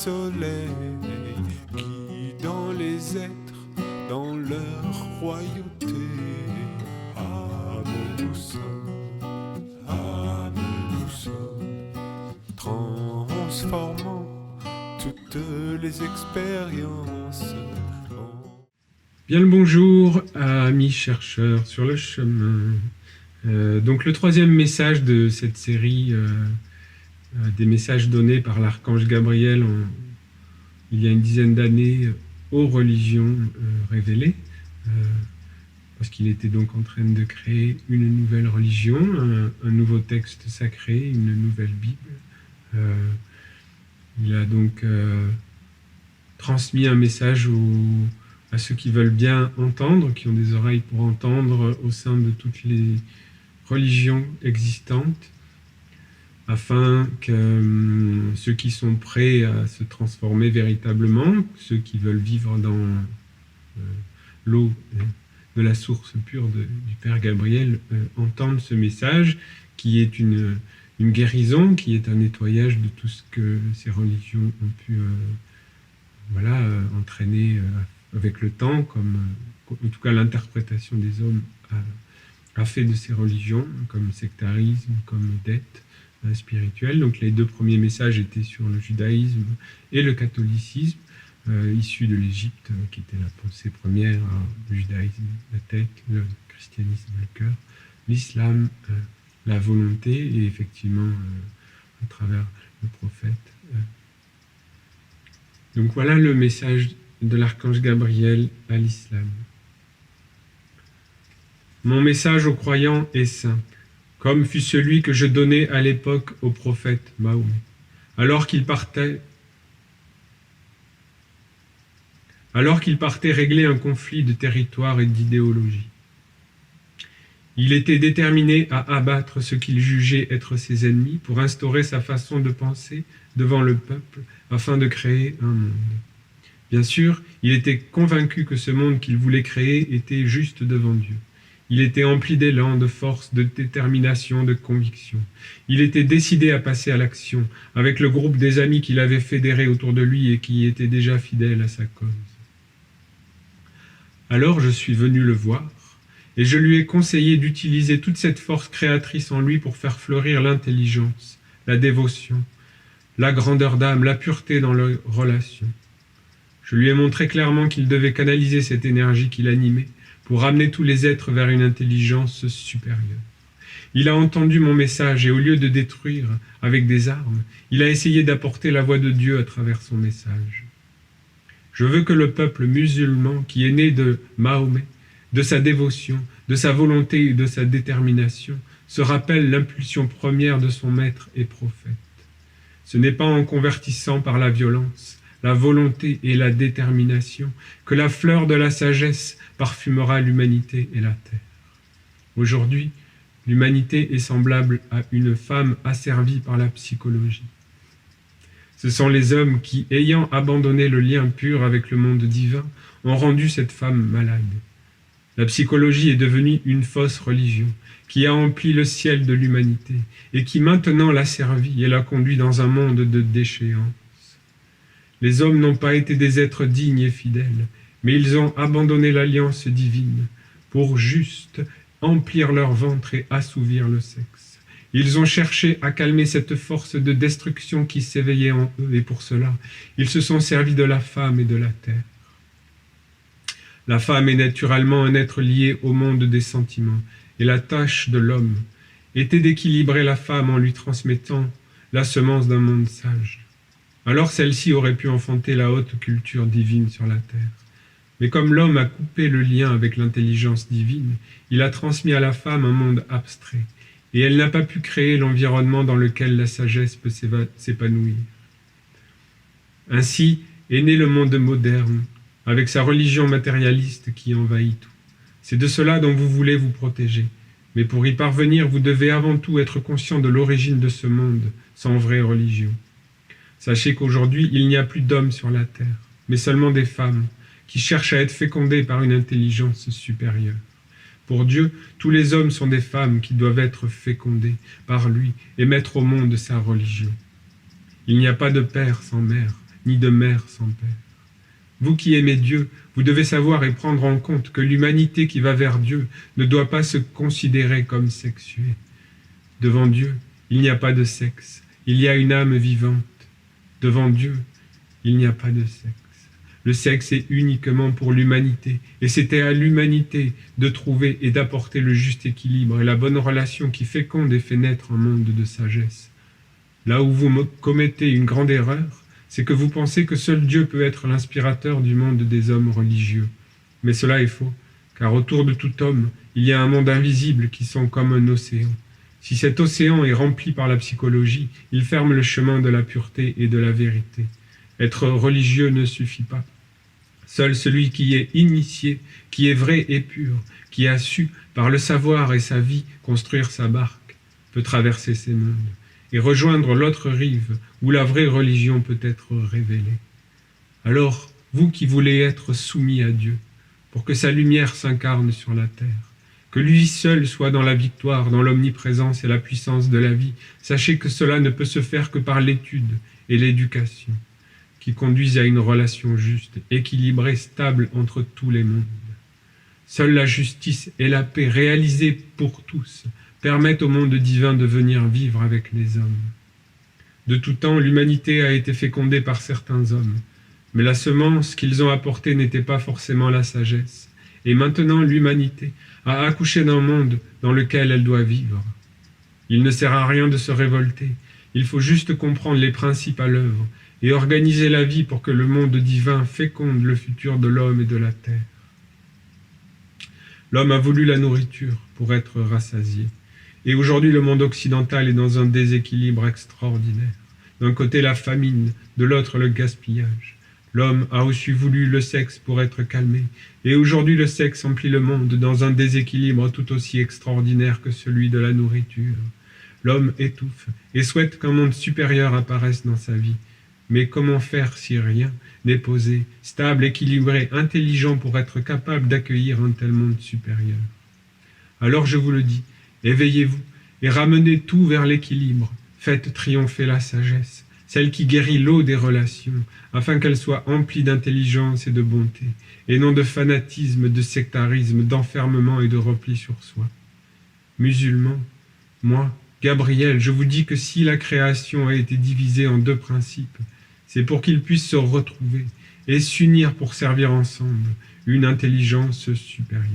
soleil qui dans les êtres, dans leur royauté, âme nous sommes, transformant toutes les expériences. Bien le bonjour, amis chercheurs sur le chemin. Donc le troisième message de cette série des messages donnés par l'archange Gabriel il y a une dizaine d'années aux religions révélées, parce qu'il était donc en train de créer une nouvelle religion, un nouveau texte sacré, une nouvelle Bible. Il a donc transmis un message à ceux qui veulent bien entendre, qui ont des oreilles pour entendre au sein de toutes les religions existantes, afin que ceux qui sont prêts à se transformer véritablement, ceux qui veulent vivre dans l'eau de la source pure du Père Gabriel, entendent ce message qui est une guérison, qui est un nettoyage de tout ce que ces religions ont pu entraîner avec le temps, comme en tout cas l'interprétation des hommes a fait de ces religions, comme sectarisme, comme dette spirituelle. Donc les deux premiers messages étaient sur le judaïsme et le catholicisme, issus de l'Égypte, qui était la pensée première, le judaïsme, la tête, le christianisme, le cœur, l'islam, la volonté, et effectivement, à travers le prophète. Donc voilà le message de l'archange Gabriel à l'islam. Mon message aux croyants est simple, comme fut celui que je donnais à l'époque au prophète Mahomet, alors qu'il partait régler un conflit de territoire et d'idéologie. Il était déterminé à abattre ce qu'il jugeait être ses ennemis pour instaurer sa façon de penser devant le peuple afin de créer un monde. Bien sûr, il était convaincu que ce monde qu'il voulait créer était juste devant Dieu. Il était empli d'élan, de force, de détermination, de conviction. Il était décidé à passer à l'action avec le groupe des amis qu'il avait fédérés autour de lui et qui étaient déjà fidèles à sa cause. Alors je suis venu le voir et je lui ai conseillé d'utiliser toute cette force créatrice en lui pour faire fleurir l'intelligence, la dévotion, la grandeur d'âme, la pureté dans leurs relations. Je lui ai montré clairement qu'il devait canaliser cette énergie qui l'animait pour ramener tous les êtres vers une intelligence supérieure. Il a entendu mon message et au lieu de détruire avec des armes, il a essayé d'apporter la voix de Dieu à travers son message. Je veux que le peuple musulman qui est né de Mahomet, de sa dévotion, de sa volonté et de sa détermination, se rappelle l'impulsion première de son maître et prophète. Ce n'est pas en convertissant par la violence, la volonté et la détermination que la fleur de la sagesse parfumera l'humanité et la terre. Aujourd'hui, l'humanité est semblable à une femme asservie par la psychologie. Ce sont les hommes qui, ayant abandonné le lien pur avec le monde divin, ont rendu cette femme malade. La psychologie est devenue une fausse religion qui a empli le ciel de l'humanité et qui maintenant l'asservit et la conduit dans un monde de déchéance. Les hommes n'ont pas été des êtres dignes et fidèles, mais ils ont abandonné l'alliance divine pour juste emplir leur ventre et assouvir le sexe. Ils ont cherché à calmer cette force de destruction qui s'éveillait en eux, et pour cela, ils se sont servis de la femme et de la terre. La femme est naturellement un être lié au monde des sentiments, et la tâche de l'homme était d'équilibrer la femme en lui transmettant la semence d'un monde sage. Alors celle-ci aurait pu enfanter la haute culture divine sur la terre. Mais comme l'homme a coupé le lien avec l'intelligence divine, il a transmis à la femme un monde abstrait, et elle n'a pas pu créer l'environnement dans lequel la sagesse peut s'épanouir. Ainsi est né le monde moderne, avec sa religion matérialiste qui envahit tout. C'est de cela dont vous voulez vous protéger. Mais pour y parvenir, vous devez avant tout être conscient de l'origine de ce monde, sans vraie religion. Sachez qu'aujourd'hui, il n'y a plus d'hommes sur la terre, mais seulement des femmes, qui cherchent à être fécondées par une intelligence supérieure. Pour Dieu, tous les hommes sont des femmes qui doivent être fécondées par lui et mettre au monde sa religion. Il n'y a pas de père sans mère, ni de mère sans père. Vous qui aimez Dieu, vous devez savoir et prendre en compte que l'humanité qui va vers Dieu ne doit pas se considérer comme sexuée. Devant Dieu, il n'y a pas de sexe, il y a une âme vivante. Devant Dieu, il n'y a pas de sexe. Le sexe est uniquement pour l'humanité, et c'était à l'humanité de trouver et d'apporter le juste équilibre et la bonne relation qui féconde et fait naître un monde de sagesse. Là où vous commettez une grande erreur, c'est que vous pensez que seul Dieu peut être l'inspirateur du monde des hommes religieux. Mais cela est faux, car autour de tout homme, il y a un monde invisible qui sont comme un océan. Si cet océan est rempli par la psychologie, il ferme le chemin de la pureté et de la vérité. Être religieux ne suffit pas. Seul celui qui est initié, qui est vrai et pur, qui a su, par le savoir et sa vie, construire sa barque, peut traverser ces mondes et rejoindre l'autre rive où la vraie religion peut être révélée. Alors, vous qui voulez être soumis à Dieu, pour que sa lumière s'incarne sur la terre, que lui seul soit dans la victoire, dans l'omniprésence et la puissance de la vie, sachez que cela ne peut se faire que par l'étude et l'éducation, qui conduisent à une relation juste, équilibrée, stable entre tous les mondes. Seule la justice et la paix réalisées pour tous permettent au monde divin de venir vivre avec les hommes. De tout temps, l'humanité a été fécondée par certains hommes, mais la semence qu'ils ont apportée n'était pas forcément la sagesse, et maintenant l'humanité a accouché d'un monde dans lequel elle doit vivre. Il ne sert à rien de se révolter, il faut juste comprendre les principes à l'œuvre et organiser la vie pour que le monde divin féconde le futur de l'homme et de la terre. L'homme a voulu la nourriture pour être rassasié. Et aujourd'hui, le monde occidental est dans un déséquilibre extraordinaire. D'un côté, la famine, de l'autre, le gaspillage. L'homme a aussi voulu le sexe pour être calmé. Et aujourd'hui, le sexe emplit le monde dans un déséquilibre tout aussi extraordinaire que celui de la nourriture. L'homme étouffe et souhaite qu'un monde supérieur apparaisse dans sa vie. Mais comment faire si rien n'est posé, stable, équilibré, intelligent pour être capable d'accueillir un tel monde supérieur? Alors je vous le dis, éveillez-vous et ramenez tout vers l'équilibre. Faites triompher la sagesse, celle qui guérit l'eau des relations, afin qu'elle soit emplie d'intelligence et de bonté, et non de fanatisme, de sectarisme, d'enfermement et de repli sur soi. Musulmans, moi, Gabriel, je vous dis que si la création a été divisée en deux principes, c'est pour qu'ils puissent se retrouver et s'unir pour servir ensemble une intelligence supérieure.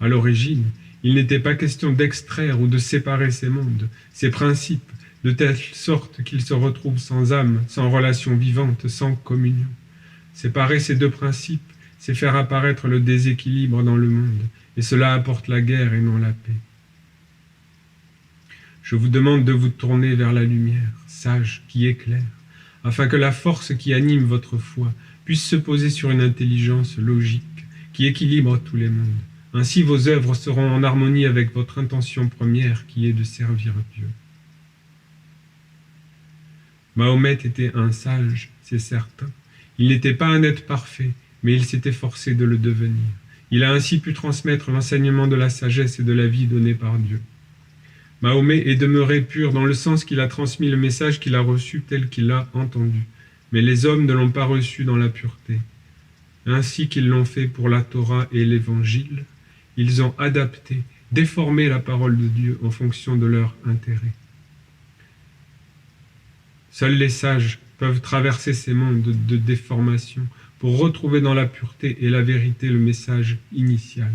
À l'origine, il n'était pas question d'extraire ou de séparer ces mondes, ces principes, de telle sorte qu'ils se retrouvent sans âme, sans relation vivante, sans communion. Séparer ces deux principes, c'est faire apparaître le déséquilibre dans le monde, et cela apporte la guerre et non la paix. Je vous demande de vous tourner vers la lumière, sage, qui éclaire, afin que la force qui anime votre foi puisse se poser sur une intelligence logique, qui équilibre tous les mondes. Ainsi vos œuvres seront en harmonie avec votre intention première, qui est de servir Dieu. Mahomet était un sage, c'est certain. Il n'était pas un être parfait, mais il s'est efforcé de le devenir. Il a ainsi pu transmettre l'enseignement de la sagesse et de la vie donnée par Dieu. Mahomet est demeuré pur dans le sens qu'il a transmis le message qu'il a reçu tel qu'il l'a entendu, mais les hommes ne l'ont pas reçu dans la pureté. Ainsi qu'ils l'ont fait pour la Torah et l'Évangile, ils ont adapté, déformé la parole de Dieu en fonction de leur intérêt. Seuls les sages peuvent traverser ces mondes de déformation pour retrouver dans la pureté et la vérité le message initial.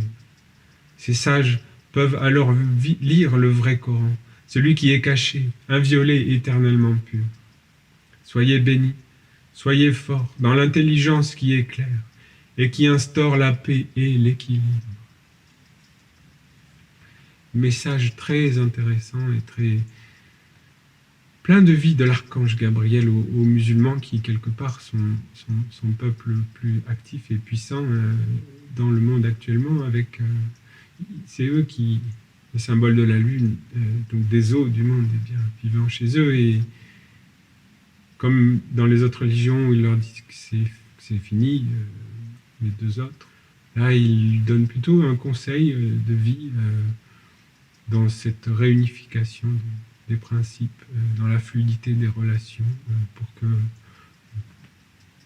Ces sages peuvent alors lire le vrai Coran, celui qui est caché, inviolé et éternellement pur. Soyez bénis, soyez forts dans l'intelligence qui éclaire et qui instaure la paix et l'équilibre. Message très intéressant et très plein de vie de l'archange Gabriel aux musulmans qui, quelque part, sont son peuple le plus actif et puissant dans le monde actuellement. C'est eux qui, le symbole de la lune, donc des eaux du monde, est bien vivant chez eux. Et comme dans les autres religions où ils leur disent que c'est fini, les deux autres, là, ils donnent plutôt un conseil de vie dans cette réunification des principes, dans la fluidité des relations, pour que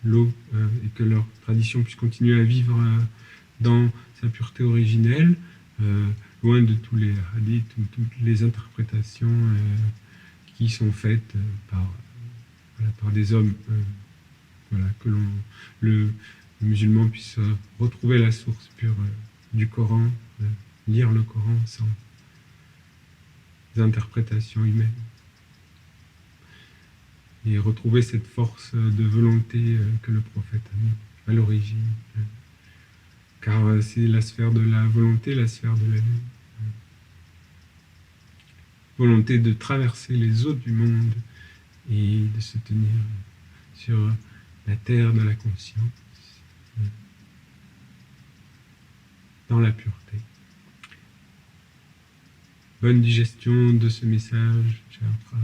l'eau et que leur tradition puisse continuer à vivre dans sa pureté originelle, loin de tous les hadiths ou toutes les interprétations qui sont faites par des hommes, que le musulman puisse retrouver la source pure du Coran, lire le Coran sans interprétations humaines. Et retrouver cette force de volonté que le prophète a mis à l'origine. Car c'est la sphère de la volonté, la sphère de la vie. Volonté de traverser les eaux du monde et de se tenir sur la terre de la conscience, dans la pureté. Bonne digestion de ce message, chers frères.